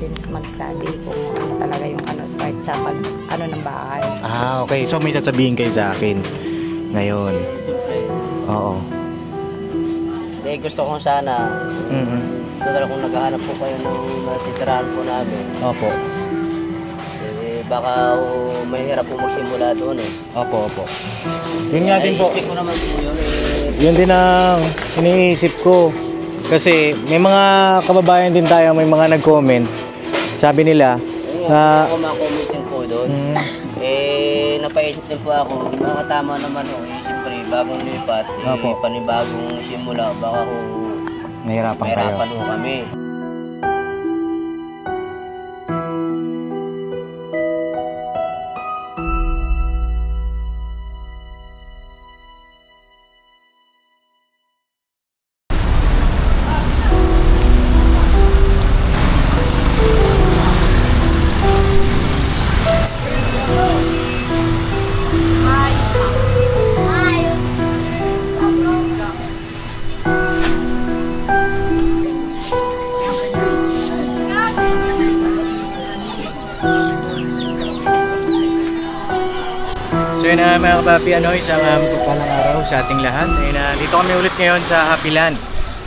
Province magsabi kung ano talaga yung ano part sa pag ano ng bahay. Ah, okay. So may sasabihin kayo sa akin ngayon. Siyempre, Oo. dahil gusto ko sana, total kung naghahanap po kayo ng natitirahan po namin, Opo. baka mahirap po magsimula doon eh. Opo, opo. Yun nga din po. Expect ko naman po yun Yun din ang iniisip ko. Kasi may mga kababayan din tayo, may mga nag-comment. Sabi nila na ako ma-comment din po doon. Napaisip din po ako, nakatama naman ho, siyempre bagong lipat, panibagong simula, baka mahirapan ho kami. So yun na mga kapapi, isang pagpalang araw sa ating lahat. Dito kami ulit ngayon sa Happy Land.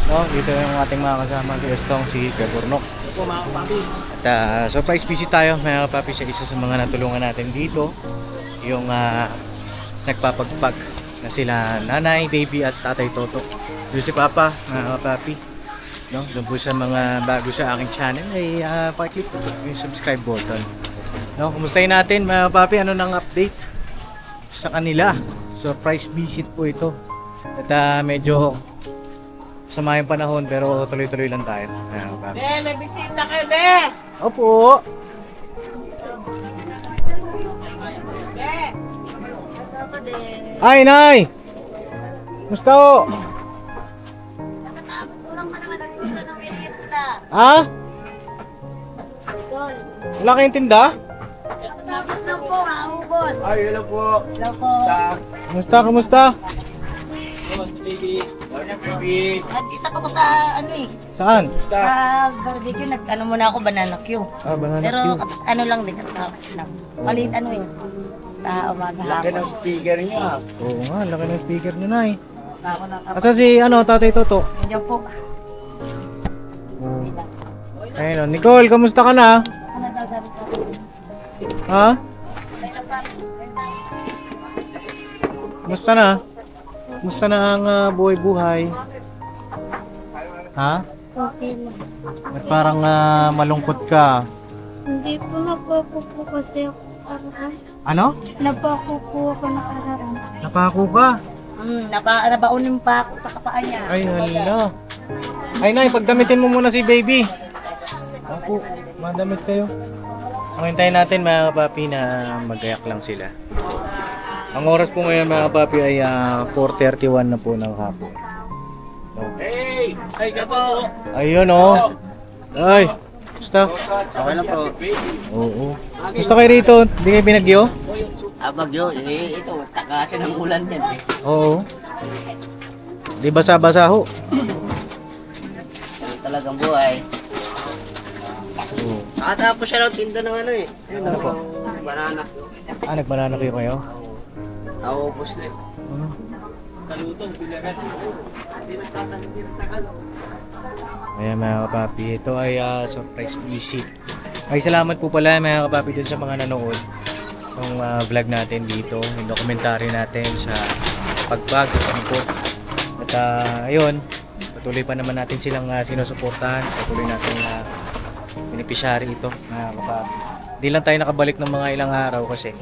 No? Dito yung ating mga kasama, si Estong, si Gaburnok. At surprise visit tayo mga kapapi sa isa sa mga natulungan natin dito. Yung nagpapagpag na sila nanay, baby at tatay Toto. Doon si Papa mga kapapi. No? Doon po sa mga bago sa aking channel ay pakiclick po yung subscribe button. No? Kumustahin natin mga kapapi, ano nang update sa kanila. Surprise visit po ito. At medyo sama yung panahon pero tuloy-tuloy lang tayo. May bisita kayo, Be! Opo! Ay, Nay! Musta ho? Nakatapos urang pa naman ang tinda ng merienda. Ha? Idol. Wala kayong tinda? Nakatapos lang po, maubos. Ay, hello po. Hello po. Kumusta? Kumusta? Nag-stop ako sa ano eh. Saan? Sa barbecue, nag-ano muna ako, banana Q. Ah, banana Pero Q. ano lang din, tapos lang. Palit ano eh. Sa umaga Laki ng hapon. speaker niya. Oo nga, laki ng speaker nyo, Nay. Ako na kapag. Asan si Tatay Toto? Nandiyan po. Ayun, Nicole, kamusta ka na? Ano daw sabi ko? Ha? Kamusta na? Kamusta na ang buhay-buhay? Ha? Okay lang. Ba't parang malungkot ka? Hindi po napako po kasi ako nakaraan. Ano? Napako po ako nakaraan. Napako ka? Nabaunin pa ako sa kapaan niya. Ay, hala. Ay, Nay, pagdamitin mo muna si baby. Ako, madamit kayo. Hintayin natin mga kapapi na magayak lang sila. Ang oras po ngayon mga kapapi ay 4:31 na po ng hapon. Hey! Ay, gato! Ayun oh. Ay, basta. Okay na po. Oo. Basta kayo rito, hindi kayo binagyo? Bagyo, ito, taga ng ulan din eh. Oo. Di basa-basa ho. Talagang buhay. Oo. Nakatapos siya ng tinda ng ano eh. Ano po? Banana. Nagbanana kayo kayo? Naubos na eh. Kalutong, bilagan. Hindi nagtatanong. Ayan mga kapapi, ito ay surprise visit. Ay salamat po pala mga kapapi dun sa mga nanood ng vlog natin dito, yung dokumentary natin sa pagbag po. At ayun, patuloy pa naman natin silang sinusuportahan, patuloy natin beneficiary ito mga kapapi. Hindi lang tayo nakabalik ng mga ilang araw kasi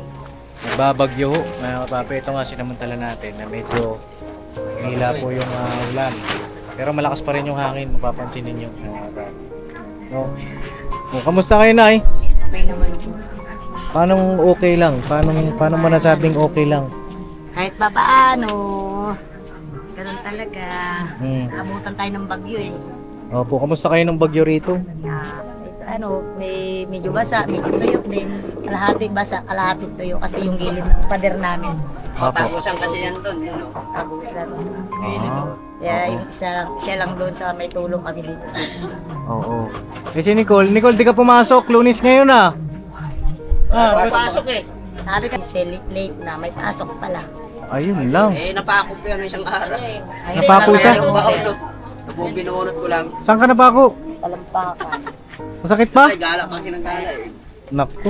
nagbabagyo ho mga kapapi. Ito nga sinamantala natin na medyo hila po yung ulan. Pero malakas pa rin yung hangin, mapapansin ninyo. No. Oh, kamusta kayo, Nay? Okay naman po. Paano okay lang? Paano mo nasabing okay lang? Kahit pa paano, ganun talaga. Abutan tayo ng bagyo eh. Opo, kamusta kayo ng bagyo rito? Ito, may medyo basa, medyo tuyok din. Kalahati basa, kalahati tuyo kasi yung gilid ng pader namin. Tagusan kasi yan doon, yun o. Tagusan. Ah, Kaya yung isa lang, siya lang doon sa may tulong kami dito sa oo. Eh si Nicole, di ka pumasok, Lunes ngayon ah. Wala akong pasok eh. Sabi kasi late na, may pasok pala. Ayun lang. Eh, napako po yan isang araw. Ayun, Napapo wala siya? yung Yung baon hotel. to. Tapos binunot ko lang. Saan ka na ba ako? Talampakan. Masakit pa? Ay, gala kasi ng gala eh. Naku.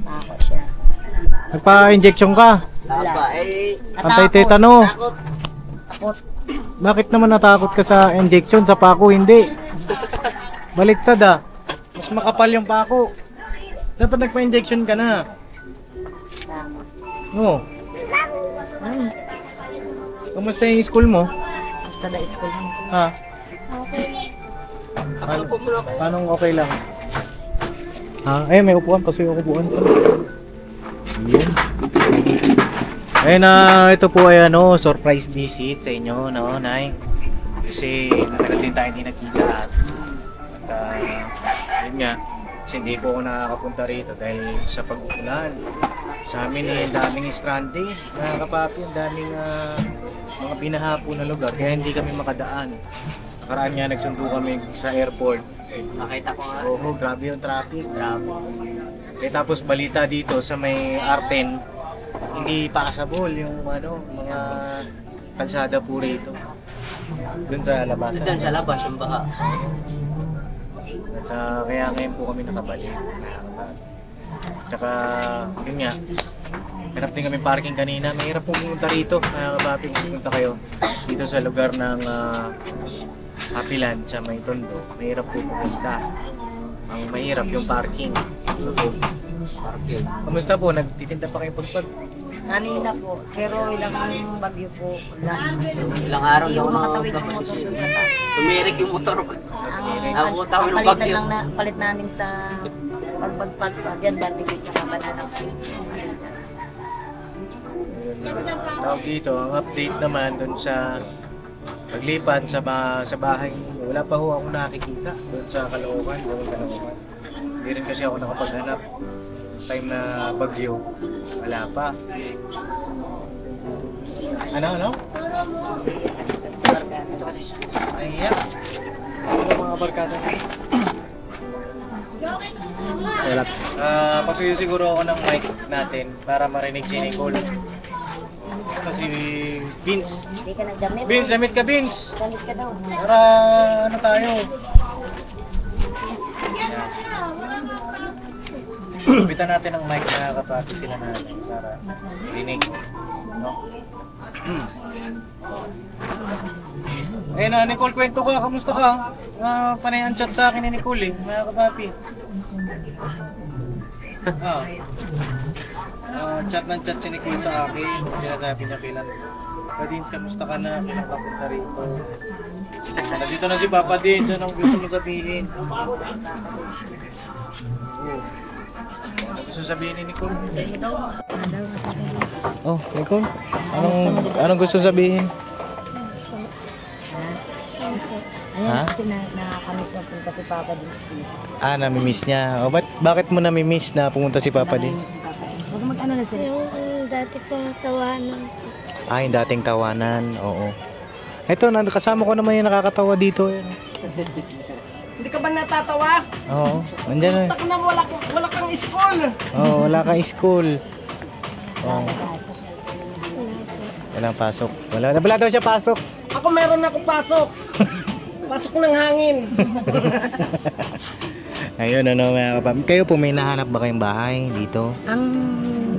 Ako siya. Nagpa-injection ka. Tapa eh. Anti-tetano. Takot. Takot. Bakit naman natakot ka sa injection? Sa pako hindi. Baliktad ah. Mas makapal yung pako. Dapat nagpa-injection ka na. Takot. Oo. Kamusta yung school mo? Basta na school mo. Ha? Ako po muna kayo. Paano okay lang? Ha? Ay, may upuan. Kasi yung upuan. Yun. Ayun na, ito po ay ano, surprise visit sa inyo, no, Nay? Kasi matagal din tayo hindi nakita at yun nga, kasi hindi po ako nakakapunta rito dahil sa pag-uulan. Sa amin eh, daming stranded, mga kapapi, daming mga binahapo na lugar, kaya hindi kami makadaan. Nakaraan nga, nagsundo kami sa airport. Nakita ko nga. Oo, grabe yung traffic, grabe. Eh tapos balita dito sa may Arten, hindi passable yung ano, mga kalsada po rito. Doon sa labas. Doon sa labas yung baha. At kaya ngayon po kami nakabalik. Tsaka, yun nga, hanap din kami parking kanina. Mahirap po pumunta rito. Kaya kapaping pumunta kayo dito sa lugar ng Happyland sa may Tondo. Mahirap po pumunta. Ang mahirap yung parking. Parking. Kamusta po? Nagtitinda pa kayo pagpag? Kanina po, pero ilang bagyo po lang. So, Ilang araw hindi na ko ako makatawid yung motor dun sa taas. Tumirik yung motor ko. Ang Nakutawin ng palit na bagyo. lang na palit namin sa pagbagpag yan, barbecue tsaka banana. Tawag dito, ang update naman dun sa paglipat sa bahay. Wala pa ho ako nakikita dun sa Caloocan, Hindi rin kasi ako nakapaghanap. Time na bagyo, wala pa. Ano? Ayan. Ano mga barkada? Wala. Pasuyo siguro ako ng mic natin para marinig si Nicole. Si Vince. Hindi ka nagdamit. Vince, damit ka Vince! Damit ka daw. Para ano tayo? Bitan natin ang mic na kapatid sila natin para marinig. No? Eh na Nicole, kwento ka, kamusta ka? Panay ang chat sa akin ni Nicole eh, mga kapapi. Chat ng chat si Nicole sa akin. Sinasabi niya kailan. Papa Dins, kamusta ka na? Kailan papunta rito? Nandito na si Papa Dins, anong gusto mo sabihin? Ano gusto sabihin ni Nicole? Oh, Nicole? Anong gusto sabihin? Ayan, Ha? kasi nakakamiss na punta si Papa Dins dito. Namimiss niya. Bakit mo namimiss na pumunta si Papa Dins? Nakakamiss si Papa Dins. Huwag mag-ano na sila. Yung dati kong tawanan. Yung dating tawanan, oo. Ito, kasama ko naman yung nakakatawa dito. Hindi ka ba natatawa? Oo, nandiyan na. Tak na wala kang school. Oo, wala kang school. Oo. Walang pasok. Wala daw siya pasok. Ako meron ako pasok. Pasok ng hangin. Ayun, mga kapatid. Kayo po, may nahanap ba kayong bahay dito?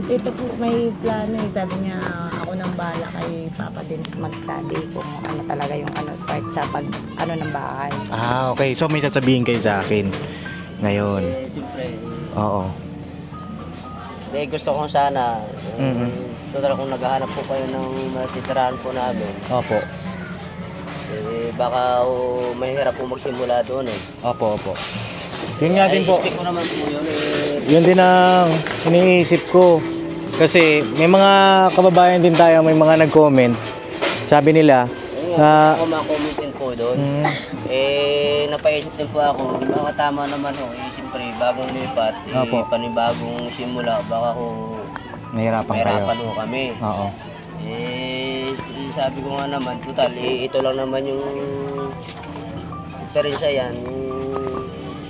Ito po may plano eh. Sabi niya ako nang bahala kay Papa Dins magsabi kung ano talaga yung part sa ng bahay. Okay. So, may sasabihin kayo sa akin ngayon. Eh, siyempre. Oo. Gusto ko sana. Mhm. Total kung naghahanap po kayo ng matitirahan po namin. Opo. Baka mahirap po magsimula doon eh. Opo. Yun nga din po. Expect ko naman po yun Yun din ang iniisip ko. Kasi may mga kababayan din tayo, may mga nag-comment. Sabi nila, ako ma-comment din po doon. Napaisip din po ako, baka tama naman ho. Siyempre, bagong lipat, Opo. panibagong simula, baka mahirapan ho kami. Oo. Sabi ko nga naman, total, ito lang naman yung diferensya yan.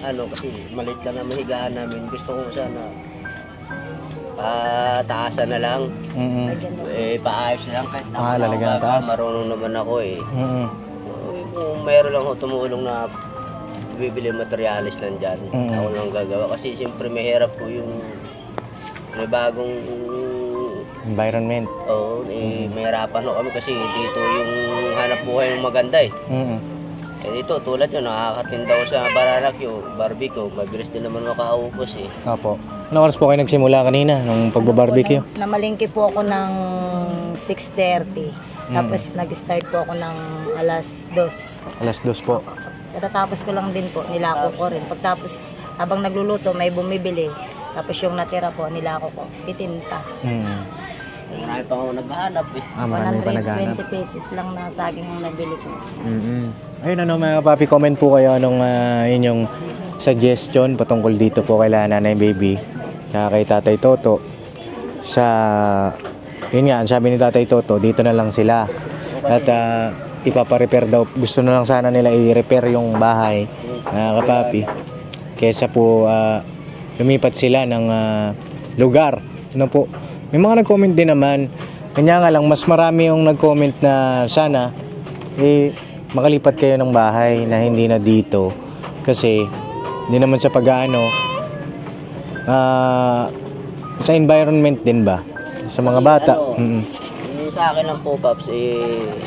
kasi maliit lang ang mahigaan namin. Gusto ko sana taasan na lang. Paayos na lang kahit lalagyan ng taas. marunong naman ako eh. Kung mayroon lang ako tumulong na bibili materialis lang dyan, ako lang gagawa. Kasi siyempre mahirap po yung may bagong Environment. Oo, mahirapan ako kami kasi dito yung hanap buhay ng maganda eh. Dito tulad yun, nakakatinda ko sa barbecue, mabilis din naman makaubos eh. Opo. Anong oras po kayo nagsimula kanina nung pagbabarbecue? Namalingki po ako ng 6:30. Tapos nag-start po ako ng alas 2. Alas 2 po. Katatapos ko lang din po, nilako ko rin. Pagtapos, habang nagluluto, may bumibili. Tapos yung natira po, nilako ko, itinta. Marami pa ako naghahanap eh. Marami pa naghahanap. 120 pesos lang na saging ang nabili ko. Ayun mga kapapi, comment po kayo anong inyong suggestion patungkol dito po kay Nanay Baby tsaka kay Tatay Toto. Yun nga, sabi ni Tatay Toto, dito na lang sila. At ipaparepair daw. Gusto na lang sana nila i-repair yung bahay, mga kapapi. Kesa po lumipat sila ng lugar. Ano po? May mga nag-comment din naman. Kanya nga lang, mas marami yung nag-comment na sana makalipat kayo ng bahay na hindi na dito. Kasi hindi naman sa pag-aano sa environment din ba? Sa mga bata. Yung sa akin lang po, Paps,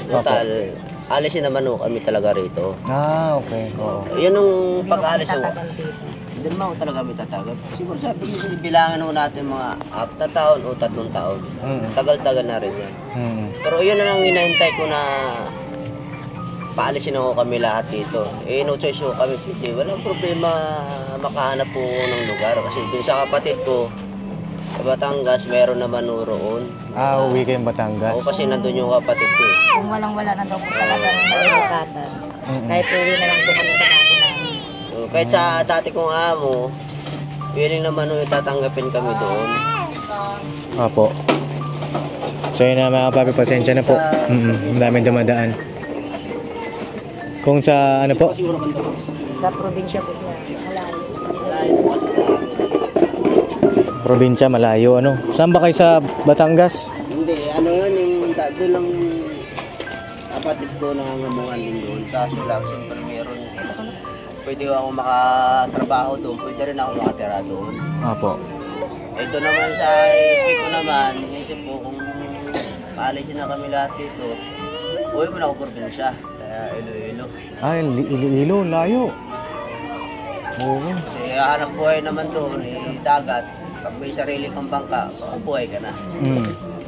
total, alisin naman kami talaga rito. Okay. Oo. Yan yung pag-alis ko. Tatagal dito. Hindi naman ako talaga may tatagal. Siguro sabi ko, bilangan mo natin mga 4 taon o 3 taon. Tagal-tagal na rin yan. Pero yun na lang hinahintay ko na paalisin ako kami lahat dito. No choice ko kami. Walang problema makahanap po ng lugar. Kasi dun sa kapatid ko, sa Batangas, meron naman roon. Uwi kayong Batangas? Oo, kasi nandun yung kapatid ko eh. Kung walang-wala na daw po talaga ng malilipatan. Kahit uwi na lang po kami sa natin namin. Kahit sa dati kong amo, willing naman yung tatanggapin kami doon. Opo. So yun na mga kapapi, pasensya na po. Ang daming dumadaan. Kung sa ano po? Sa probinsya po niya, malayo. Probinsya, malayo ano? Saan ba kayo sa Batangas? Hindi, yun, yung doon lang kapatid ko nangangamuhan din doon. Kaso lang, siyempre meron. Pwede ako makatrabaho doon, pwede rin ako makatira doon. Opo. Ito naman sa isip ko naman, isip ko kung paalisin na kami lahat dito, uwi mo na ako probinsya. Kaya Iloilo. Iloilo, layo. Oo. Kasi hanap buhay naman doon, dagat. Pag may sarili kang bangka, buhay ka na.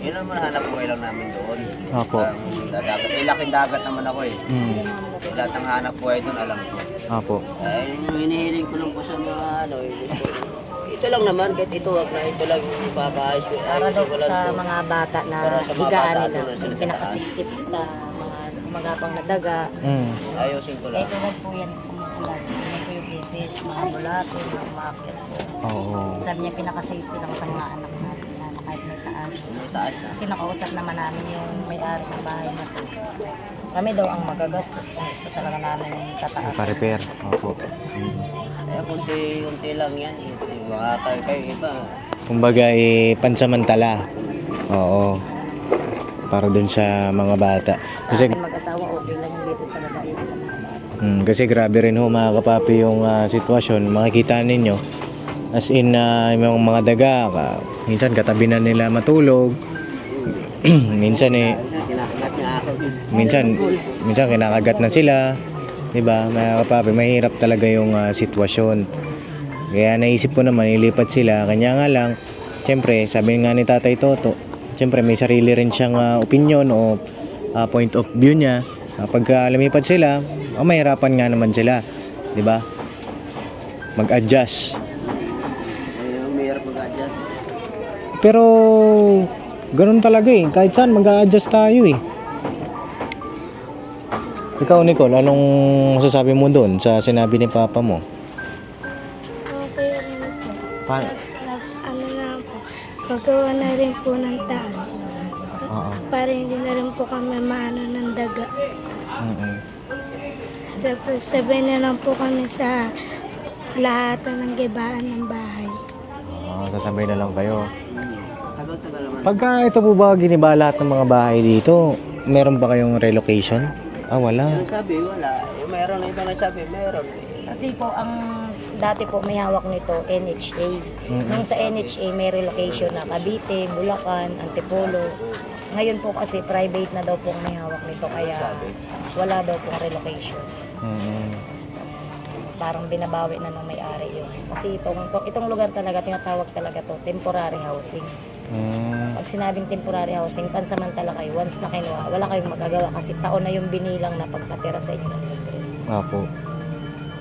Yun naman hanap buhay lang namin doon. Opo. Dagat. Laking dagat naman ako eh. Lahat ng hanap buhay doon, alam ko. Opo. Yung hinihiling ko lang po sa mga gusto. Ito lang naman, kahit ito, wag na ito lang yung ipapaayos ko. Para daw po sa mga bata na higaan nila, doon, pinakasikip sa mga magapang na daga. Ayusin ko lang. Ito lang po yan, kumukulat. Yan po yung itis, mga bulato, mga umakyat po. Sabi niya, pinakasafety lang sa mga anak natin na kahit may taas. May taas na. Kasi nakausap naman namin yung may-ari ng bahay na to. Kami daw ang magagastos kung gusto talaga namin tataas. Pa-repair. Opo. Kunti-kunti lang yan. Yung mga kayo iba. Kumbaga pansamantala. Oo. Para dun sa mga bata. Sa akin mag-asawa, okay lang yung dito sa babae sa mga bata. Kasi grabe rin ho mga kapapi yung sitwasyon. Makikita ninyo. As in, yung mga daga, minsan katabi na nila matulog. minsan kinakagat na sila. Diba, mga kapapi, mahirap talaga yung sitwasyon. Kaya naisip ko naman, ilipat sila. Kanya nga lang, siyempre, sabi nga ni Tatay Toto, siyempre may sarili rin siyang opinion o point of view niya. Pag lumipat sila, mahirapan nga naman sila. Diba? Mag-adjust. Mahirap mag-adjust. Pero, ganun talaga eh. Kahit saan, mag-a-adjust tayo eh. Ikaw, Nicole, anong masasabi mo doon sa sinabi ni Papa mo? Okay rin po. Pa- Ano na po, magawa na rin po ng taas. Para hindi na rin po kami maano ng daga. Tapos sabay na lang po kami sa lahatan ng gibaan ng bahay. Sasabay na lang kayo. Tagal-tagal naman. Pagka ito po ba giniba lahat ng mga bahay dito, meron ba kayong relocation? Wala. Yung sabi, wala. Yung meron, yung ibang nagsabi, meron. Kasi po, ang dati po may hawak nito, NHA. Nung sa NHA, may relocation na Cavite, Bulacan, Antipolo. Ngayon po kasi private na daw pong may hawak nito, kaya wala daw pong relocation. Parang binabawi na nung may-ari yun. Kasi itong lugar talaga, tinatawag talaga to temporary housing. Pag sinabing temporary housing, pansamantala kayo. Once na kinuha, wala kayong magagawa kasi taon na yung binilang na pagpatira sa inyo ng libre. Apo.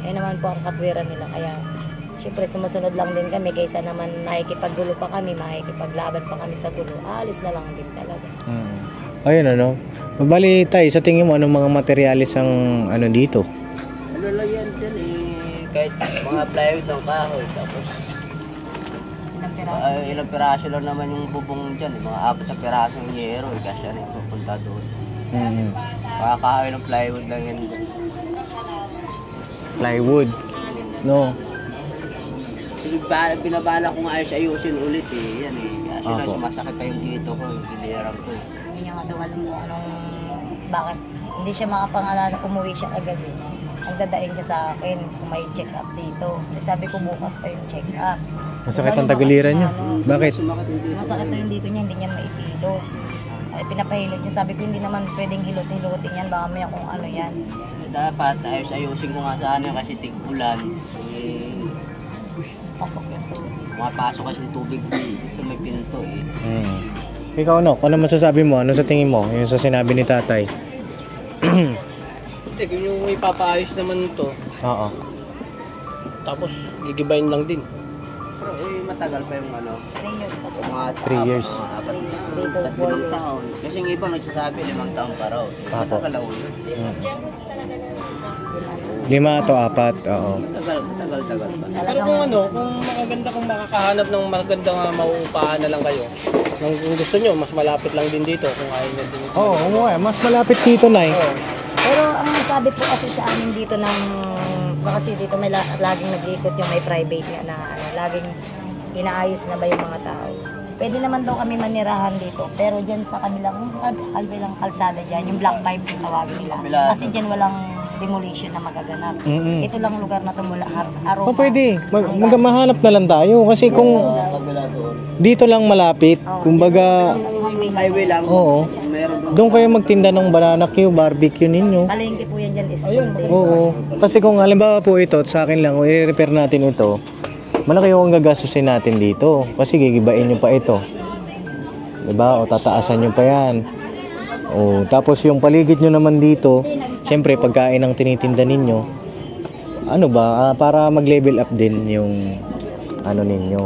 Kaya naman po ang katwiran nila. Kaya syempre sumusunod lang din kami kaysa naman makikipaggulo pa kami, makikipaglaban pa kami sa gulo. Alis na lang din talaga. Ayun ano. Mabali tayo, sa tingin mo anong mga materialis ang ano dito? Ano lang yan dyan kahit mga plywood ng kahoy, tapos ilang piraso lang naman yung bubong dyan, mga 4 na piraso yung yero, kasi ano yung pupunta doon. Kahoy ng plywood lang yan. Plywood. No. So, binabala ko nga ayusin ulit yan Kasi na sumasakit pa yung dito ko, yung giliran ko Hindi niya nga daw alam kung bakit hindi siya makapangalala, umuwi siya kagabi. Ang dadaing niya sa akin kung may check up dito. Sabi ko bukas pa yung check up. Masakit ang tagiliran niyo. Bakit? Sumasakit na yung dito niya, hindi niya maipilos. Ay, pinapahilot niya. Sabi ko hindi naman pwedeng hilot-hilotin yan. Baka may kung ano yan. Dapat ayusin ko nga sana kasi tig-ulan. Pasok ito. Mapasok kasi yung tubig sa may pinto Ikaw no, ano masasabi mo? Ano sa tingin mo? Yung sa sinabi ni tatay? Kung yung ipapaayos naman ito, Oo. tapos gigibayin lang din. Pero matagal pa yung 3 years kasi. mga 3 years. 4 taon. Kasi yung iba nagsasabi 5 taon pa raw. Matagal ako yun. 5 to 4, oo. Matagal pa. Pero kung kung magaganda, kung makakahanap ng magandang mauupahan na lang kayo, kung gusto nyo, mas malapit lang din dito, kung ayaw nyo din. Oo, mas malapit dito na Pero ang sabi po kasi sa amin dito kasi dito may laging nag-iikot yung may private nga na laging inaayos na ba yung mga tao. Pwede naman daw kami manirahan dito, pero dyan sa kabilang kalsada dyan, yung Black 5 yung tawagin nila. Kasi dyan walang demolition na magaganap. Ito lang lugar na tumula, aroma. Pwede. Mahanap na lang tayo kasi kung dito lang malapit, kumbaga Highway lang. oo. Meron Doon kayo magtinda ng banana Q, barbecue ninyo. Palengke po yan dyan, Esconde. Oo. Kasi kung halimbawa po ito, sa akin lang, kung i-repair natin ito, malaki yung gagastusin natin dito. Kasi gigibain nyo pa ito. Diba? O tataasan nyo pa yan. O, tapos yung paligid nyo naman dito, syempre pagkain ang tinitinda ninyo, ano ba, para mag-level up din yung ano ninyo,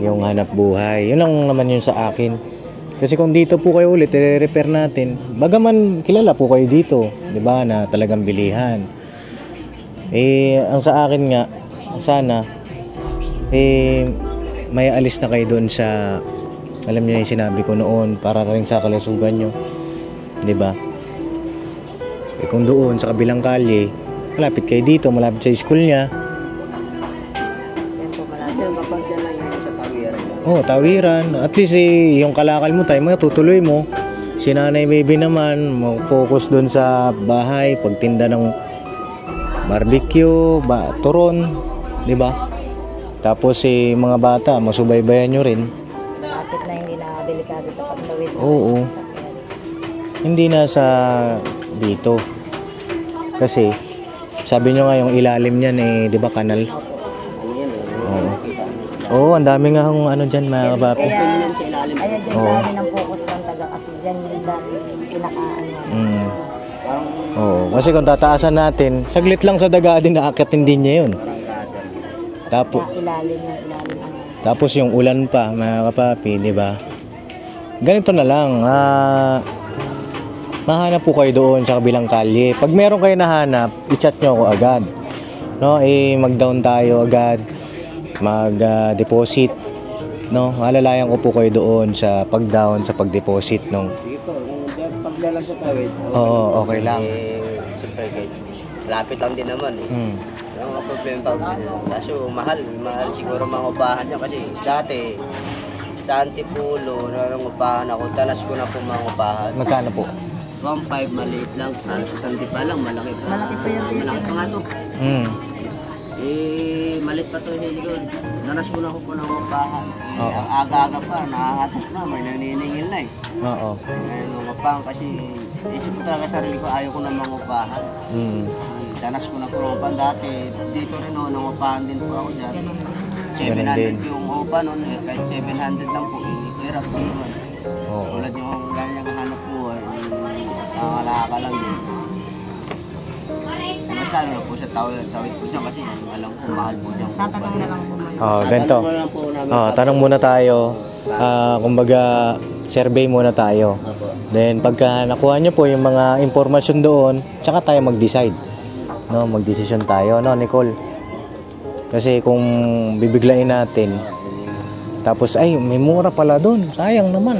yung hanap buhay. Yun lang naman yun sa akin. Kasi kung dito po kayo ulit, i-repair natin, bagaman kilala po kayo dito, di ba, na talagang bilihan. Ang sa akin nga, sana, may alis na kayo doon sa, alam niyo yung sinabi ko noon, para rin sa kalusugan nyo, di ba? Kung doon, sa kabilang kalye, malapit kayo dito, malapit sa school niya. kapag dyan lang yung sa tawiran. Tawiran. At least yung kalakal mo, tayo mo, tutuloy mo. Si Nanay Baby naman, mag-focus doon sa bahay, pagtinda ng barbecue, turon, di ba? Tapos mga bata, masubaybayan nyo rin. Kapit na hindi na delikado sa pagtawid. Oo. Hindi na sa dito. Kasi, sabi nyo nga yung ilalim niyan di ba kanal? Oo. Oo, ang dami nga kung ano dyan mga kapapi. Kaya dyan sa amin ang focus ng taga kasi dyan yung dami pinakaan. Oo, kasi kung tataasan natin, saglit lang sa daga din naakatin din niya yun. Ilalim. Tapos yung ulan pa mga kapapi, di ba? Ganito na lang, mahanap po kayo doon sa kabilang kalye. Pag meron kayo nahanap, i-chat nyo ako agad. No, mag-down tayo agad. Mag-deposit. No, alalayan ko po kayo doon sa pag-down, sa pag-deposit nung. Sige po, kung pagdalang sa tawid. Oo, okay lang. Siyempre, lapit lang din naman Hmm. Yung problema pa. Kaso mahal siguro mga upahan dyan kasi dati sa Antipulo, nangungupahan ako, tanas ko na po mga upahan. Magkano po? 1.5 maliit lang, sa Santi pa lang, malaki pa. Malaki pa yan. Malaki pa nga to. Mm. Maliit pa to hindi ko. Nanas ko na po ng upahan. Oo. Ang aga-aga pa, nakahatak na, may naniningil na eh. Oo. Ngayon, upahan kasi isip ko talaga sarili ko, ayaw ko na mangupahan. Mm. Danas ko na po ng upahan dati. Dito rin no, nangupahan din po ako dyan. Ganun din. 700 yung upa noon, kahit 700 lang po, hirap po naman. Oo. Tulad yung ganyang hanap buhay, nakakalaka lang din. Basta ano po sa tawid po dyan kasi alam ko mahal po dyan. Tatanong na lang po man. Ganito. Tatanong lang po namin. Tanong muna tayo. Kumbaga, survey muna tayo. Opo. Then, pagka nakuha nyo po yung mga impormasyon doon, tsaka tayo mag-decide. No, mag-decision tayo, no, Nicole? Kasi kung bibiglain natin, tapos, ay, may mura pala doon. Sayang naman.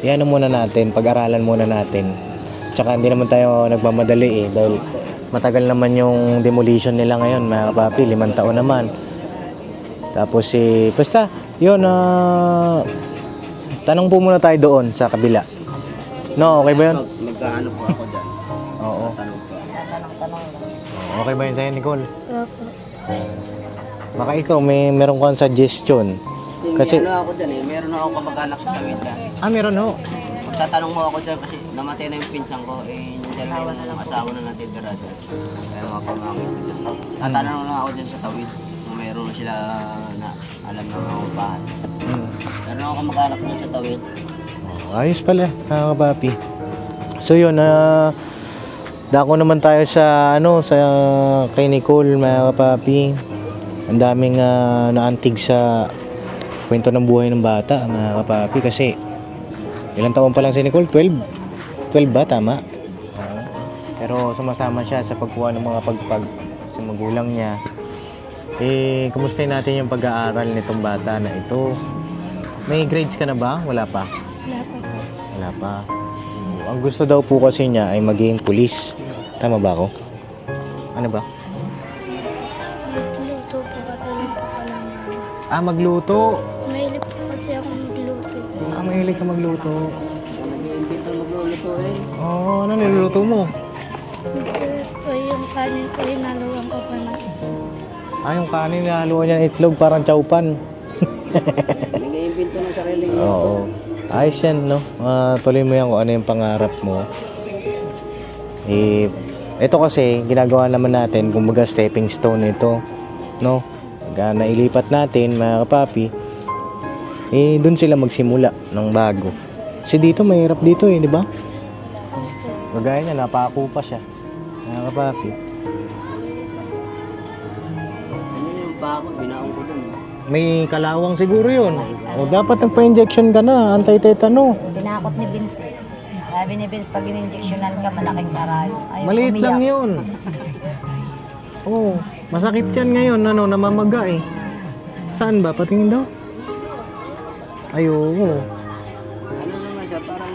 Yan muna natin, pag-aralan muna natin. Tsaka hindi naman tayo nagmamadali eh, dahil matagal naman yung demolition nila ngayon, mga kapapi, 5 taon naman. Tapos basta, yun, tanong po muna tayo doon sa kabila. No, okay ba yun? Magkaano po ako dyan. Oo. Tanong po. Tatanong lang. Okay ba yun sa'yo, Nicole? Opo. Baka ikaw, meron kang suggestion. Kasi- Kasi ano ako dyan meron ako kamag-anak sa tawid dyan. Meron ho. Magtatanong mo ako dyan kasi namatay na yung pinsan ko, yung dalawa yung asawa na natitira dyan. Kaya mga pamangkin ko dyan. Tatanong lang ako dyan sa tawid kung meron sila na alam na mga upahan. Meron ako kamag-anak dyan sa tawid. Ayos pala, mga kapapi. So yun, dako naman tayo sa sa kay Nicole, mga kapapi. Ang daming naantig sa kwento ng buhay ng bata, mga kapapi, kasi ilang taon pa lang si Nicole? 12 ba? Tama? Oo. Pero sumasama siya sa pagkuha ng mga pagpag sa magulang niya. Kumustahin natin yung pag-aaral nitong bata na ito. May grades ka na ba? Wala pa? Wala pa po. Wala pa. Ang gusto daw po kasi niya ay maging pulis. Tama ba ako? Ano ba? Magluto po, katulad po ka lang. Magluto. Mahilig po kasi ako magluto. Mahilig ka magluto. Nag-iimbito magluluto Oo, ano niluluto mo? Tapos po yung kanin ko, hinaluan ko pa na. Yung kanin nilaluan niya ng itlog, parang chowpan. Nag-iimbito ng sarili niya. Oo. Ayos yan, no? Tuloy mo yan kung ano yung pangarap mo. Ito kasi, ginagawa naman natin, kumbaga stepping stone ito, no? Pagka nailipat natin, mga kapapi, dun sila magsimula ng bago. Kasi dito, mahirap dito di ba? Gagaya niya, napako pa siya. Mga kapapi. Ano yung bako, binaong ko dun. May kalawang siguro yun. O dapat nagpa-injection ka na, anti-tetano. Tinakot ni Vince eh. Sabi ni Vince, pag in-injectionan ka, malaking karayo. Ayaw Maliit umiyak. lang yun. Oo, masakit yan ngayon, namamaga eh. Saan ba? Patingin daw? Ay, oo. Ano naman siya, parang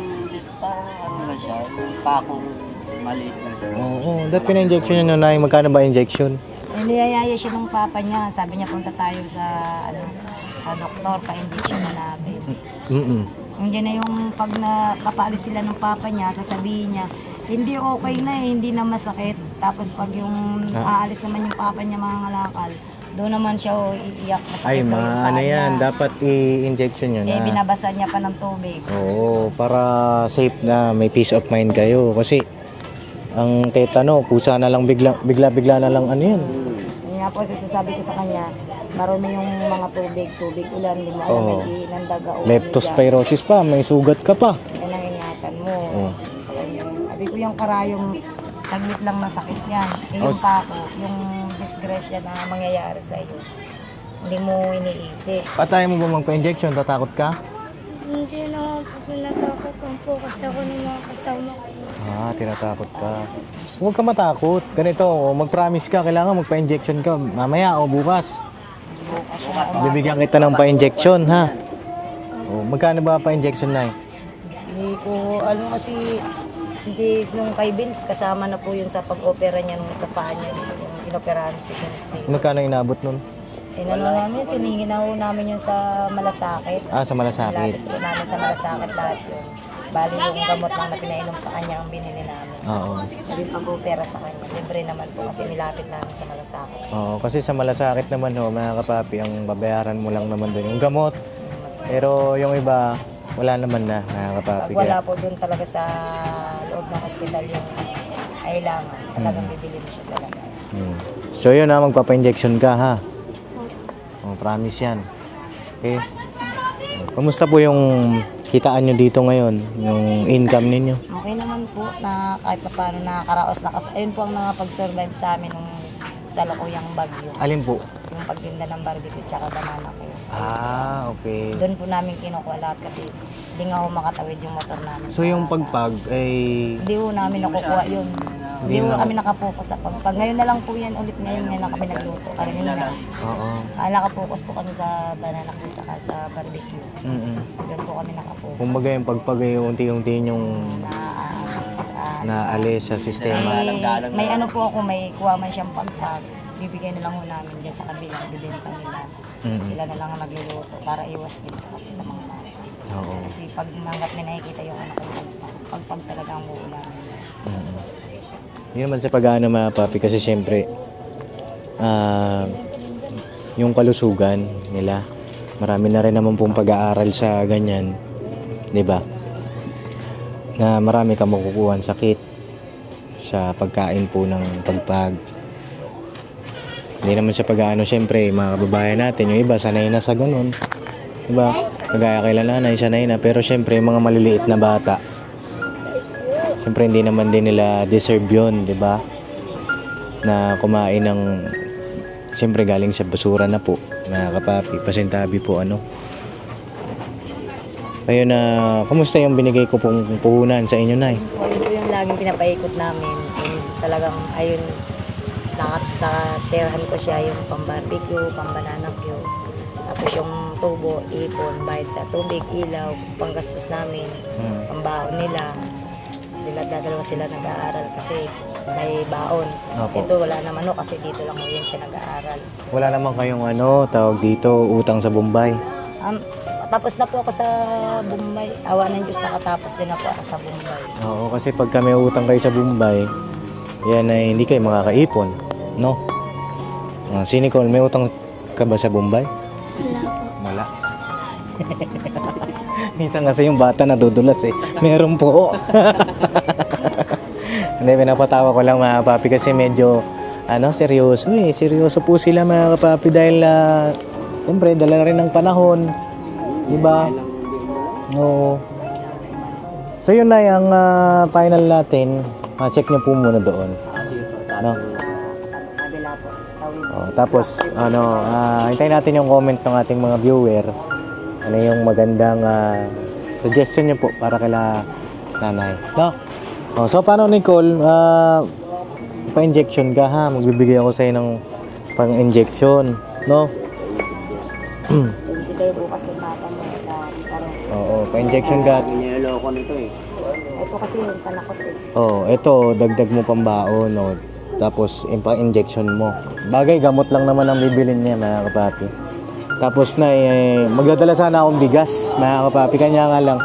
ano lang siya, yung pakong maliit na siya. Oo, dahil pina-injection niya na magkano ba injection? Niyayaya siya ng papa niya. Sabi niya, punta tayo sa doktor, pa-injection na natin. Hindi na yung pag napapaalis sila ng papa niya, sasabihin niya, hindi okay na hindi na masakit. Tapos pag yung aalis naman yung papa niya mga ngalakal, doon naman siya iiyak, masakit Ay, daw yung paa ano yan, niya. dapat i-injection nyo na. Binabasa niya pa ng tubig. Oo, para safe na, may peace of mind kayo. Kasi, ang tetano, pusa na lang bigla na lang ano yan. Yun nga po, sasabi ko sa kanya, marami yung mga tubig ulan, hindi mo alam, Oo. may nandaga o Leptospirosis pa, may sugat ka pa. yan ang ingatan mo Oo. sa kanya. Sabi ko yung karayong saglit lang na sakit yan. Yung pako, yung disgrasya na mangyayari sa iyo. Hindi mo iniisip. Patay mo ba magpa-injection? Tatakot ka? Hindi naman po pinatakotan po kasi ako ng mga kasama ko. Tinatakot ka. Huwag ka matakot. Ganito, mag-promise ka, kailangan magpa-injection ka. Mamaya o bukas. Bukas siya. Bibigyan kita ng pa-injection, ha? O, magkano ba pa-injection na Hindi ko, kasi, hindi nung kay Vince, kasama na po yun sa pag-opera niya nung sa paa niya. Yung inoperahan si Wednesday. Magkano inabot nun? Inano namin, tiningin na ho namin yun sa Malasakit. Sa Malasakit. Lapit po namin sa Malasakit lahat yun. Bali yung gamot lang na pinainom sa kanya ang binili namin. Oo. Hindi pag-opera sa kanya. Libre naman po kasi nilapit namin sa Malasakit. Oo, kasi sa Malasakit naman ho, mga kapapi, ang babayaran mo lang naman doon yung gamot. Pero yung iba, wala naman na, mga kapapi. Pag wala po doon talaga sa loob ng ospital yung kailangan, talagang bibili mo siya sa labas. So yun na, magpapa-injection ka ha. Oh, promise yan. Okay. Kumusta po yung kitaan nyo dito ngayon? Yung income ninyo? Okay naman po na kahit pa paano nakakaraos na kasi ayun po ang nakapag-survive sa amin nung sa Lukuyang Bagyo. Alin po? Yung pagtinda ng barbecue tsaka banana ko. Okay. Doon po namin kinukuha lahat kasi hindi nga ho makatawid yung motor namin. So yung pagpag ay... Hindi ho namin nakukuha yun. Hindi ho kami nakapokus sa pagpag. Ngayon na lang po yan ulit ngayon lang kami nagluto. Kanina. Oo. Nakapokus po kami sa banana ko tsaka sa barbecue. Doon po kami nakapokus. Kumbaga yung pagpag ay unti-unti yung naalis sa sistema. May ano po ako, may kuha man siyang pagpag. Bibigay na lang ho namin dyan sa kabilang bibenta nila. Sila na lang ang nagluluto para iwas din kasi sa mga bata. Oo. Kasi pag hanggat may nakikita yung ano kong pagpag talaga ang buo namin. Hindi naman sa pag-aano mga papi kasi syempre yung kalusugan nila, marami na rin naman pong pag-aaral sa ganyan, di ba? Na marami ka makukuha sakit sa pagkain po ng pagpag. Hindi naman sa pag-aano, syempre mga kababayan natin, yung iba sanay na sa ganun, di ba? Kagaya kay nanay, sanay na, pero syempre yung mga maliliit na bata, syempre hindi naman din nila deserve yun, di ba? Na kumain ng, syempre galing sa basura na po, mga kapapi, pasintabi po ano. Ayun na, kumusta yung binigay ko pong puhunan sa inyo, Nay? Ayun po yung laging pinapaikot namin. Yung talagang, ayun, nakaterhan ko siya yung pang-barbecue, pang-banana cue. Tapos yung tubo, ipon, bayad sa tubig, ilaw, panggastos namin, pambaon nila. Dadalawa sila nag-aaral kasi may baon. Opo. Ito wala naman kasi dito lang yun siya nag-aaral. Wala naman kayong ano, tawag dito, utang sa Bombay. Tapos na po ako sa Bombay. Awa ng Diyos, nakatapos din na po ako sa Bombay. Oo, kasi pag kami utang kayo sa Bombay, yan ay hindi kayo makakaipon, no? Si Nicole, may utang ka ba sa Bombay? Wala po. Wala. Minsan kasi yung bata nadudulas eh. Meron po. Hindi, pinapatawa ko lang mga papi kasi medyo seryoso eh. Seryoso po sila mga papi dahil siyempre dala na rin ng panahon. Diba? No. So yun na yung final natin. Check nyo po muna doon. No? Kabila po, tawid. Tapos hintayin natin yung comment ng ating mga viewer. Ano yung magandang suggestion nyo po para kila nanay. No? So paano Nicole, pa-injection ka ha? Magbibigay ako sa'yo ng pang-injection. No? Hindi kayo bukas ng tata mo sa parang. Oo, pa-injection ka. Niloloko nito eh. Ito kasi yung panakot eh. Ito, dagdag mo pambaon. No? Tapos, pa-injection mo. Bagay, gamot lang naman ang bibilin niya, mga kapapi. Tapos na, magdadala sana akong bigas, mga kapapi. Kanya nga lang,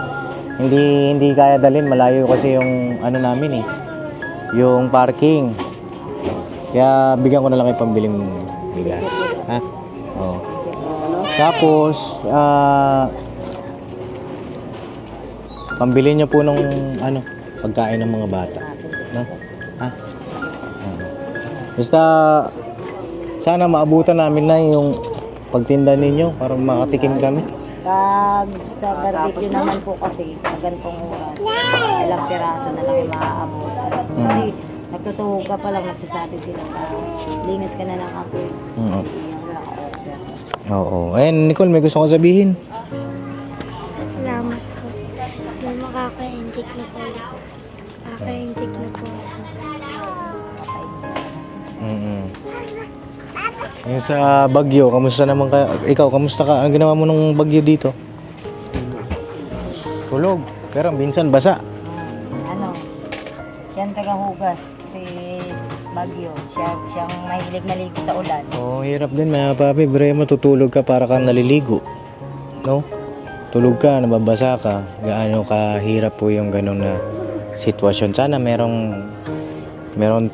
hindi kaya dalhin. Malayo kasi yung ano namin eh. Yung parking. Kaya bigyan ko na lang yung pambiling bigas. Ha? Oo. Tapos, pambili niyo po ng pagkain ng mga bata. No? Ha? Basta, sana maabutan namin na yung pagtinda ninyo para makatikim kami. Pag sa barbecue naman po kasi, pag ganitong oras, ilang piraso na lang yung maaabot. Kasi nagtutuhog ka pa lang, nagsasabi sila pa, linis ka na ng apoy. Wala ka order. Oo. Ayun, Nicole, may gusto ko sabihin. Salamat po. Dahil makaka-inject na po ulit. Makaka-inject na po. Yung sa Bagyo, kamusta naman ka? Ikaw, kamusta ka? Ang ginawa mo nung Bagyo dito? Tulog. Pero minsan basa. Siya ang tagahugas kasi bagyo. Siyang mahilig maligo sa ulan. Oo, hirap din mga papi. Bre, matutulog ka para kang naliligo. No? Tulog ka, nababasa ka. Gaano kahirap po yung ganun na sitwasyon. Sana meron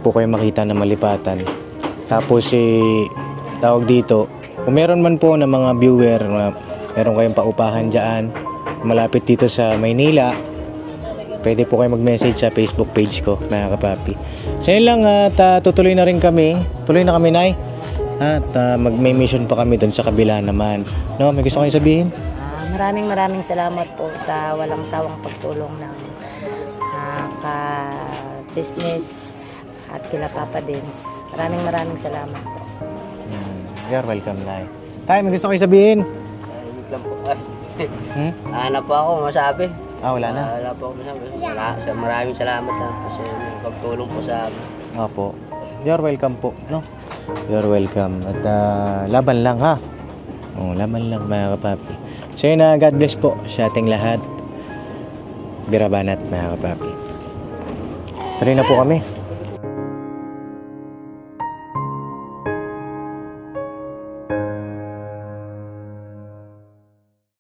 po kayo makita na malipatan. Tapos tawag dito, kung meron man po na mga viewer na meron kayong paupahan dyan, malapit dito sa Maynila, pwede po kayo mag-message sa Facebook page ko, mga kapapi. So yun lang, at tutuloy na rin kami. Tuloy na kami, Nay. At may mission pa kami doon sa kabila naman. No, may gusto kayong sabihin? Maraming salamat po sa walang sawang pagtulong ng ka-business at kila Papa Dins. Maraming salamat po. You're welcome, Nay. Tay, may gusto kayong sabihin? Ayun lang po. Hmm? Po ako masabi. Wala na. Wala po ako masabi. Maraming salamat kasi pagtulong po sa amin. Opo. You're welcome po, no? You're welcome. At laban lang, ha? Laban lang, mga kapapi. So yun na, God bless po sa ating lahat. Birabanat, mga kapapi. Tuloy na po kami.